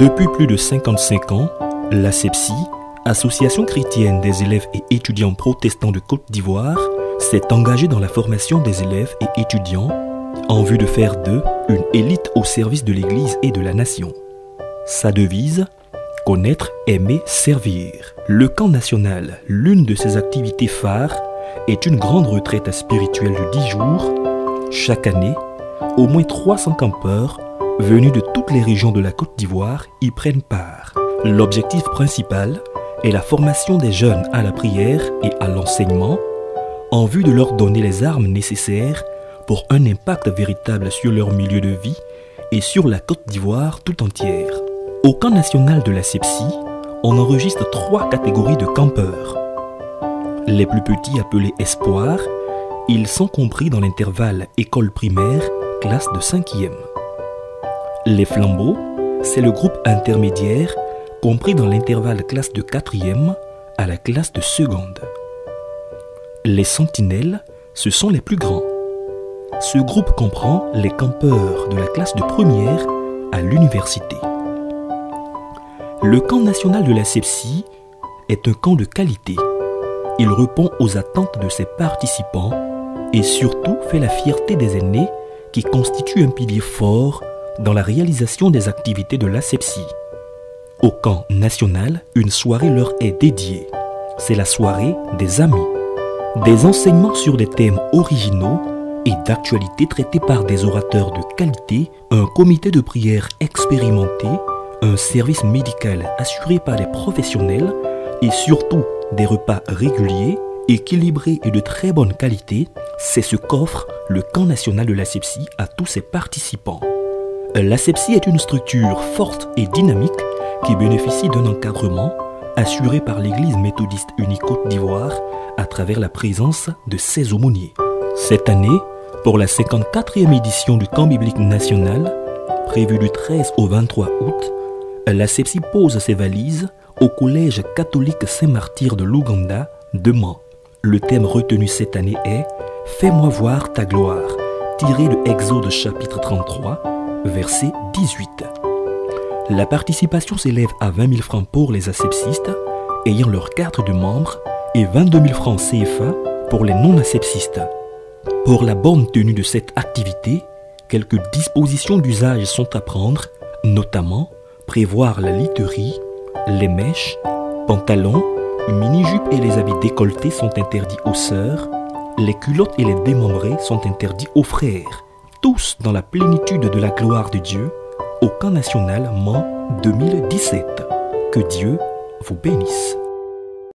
Depuis plus de 55 ans, l'ASEPSI, Association chrétienne des élèves et étudiants protestants de Côte d'Ivoire, s'est engagée dans la formation des élèves et étudiants en vue de faire d'eux une élite au service de l'Église et de la nation. Sa devise, connaître, aimer, servir. Le camp national, l'une de ses activités phares, est une grande retraite spirituelle de 10 jours. Chaque année, au moins 300 campeurs venus de toutes les régions de la Côte d'Ivoire y prennent part. L'objectif principal est la formation des jeunes à la prière et à l'enseignement en vue de leur donner les armes nécessaires pour un impact véritable sur leur milieu de vie et sur la Côte d'Ivoire tout entière. Au camp national de l'ASEPSI, on enregistre 3 catégories de campeurs. Les plus petits appelés espoirs, ils sont compris dans l'intervalle école primaire, classe de 5e. Les flambeaux, c'est le groupe intermédiaire compris dans l'intervalle classe de 4e à la classe de seconde. Les sentinelles, ce sont les plus grands. Ce groupe comprend les campeurs de la classe de première à l'université. Le camp national de l'ASEPSI est un camp de qualité. Il répond aux attentes de ses participants et surtout fait la fierté des aînés qui constituent un pilier fort dans la réalisation des activités de l'ASEPSI. Au camp national, une soirée leur est dédiée. C'est la soirée des amis. Des enseignements sur des thèmes originaux et d'actualité traités par des orateurs de qualité, un comité de prière expérimenté, un service médical assuré par des professionnels et surtout des repas réguliers, équilibrés et de très bonne qualité, c'est ce qu'offre le camp national de l'ASEPSI à tous ses participants. L'ASEPSI est une structure forte et dynamique qui bénéficie d'un encadrement assuré par l'Église méthodiste unie Côte d'Ivoire à travers la présence de ses aumôniers. Cette année, pour la 54e édition du camp biblique national, prévue du 13 au 23 août, l'ASEPSI pose ses valises au collège catholique Saint-Martyr de l'Ouganda de Mans. Le thème retenu cette année est « Fais-moi voir ta gloire », tiré de Exode chapitre 33, verset 18. La participation s'élève à 20 000 francs pour les asepsistes ayant leur carte de membre et 22 000 francs CFA pour les non-asepsistes. Pour la bonne tenue de cette activité, quelques dispositions d'usage sont à prendre, notamment prévoir la literie, les mèches, pantalons, mini-jupes et les habits décolletés sont interdits aux sœurs, les culottes et les démembrés sont interdits aux frères, tous dans la plénitude de la gloire de Dieu, au camp national Mans 2017. Que Dieu vous bénisse.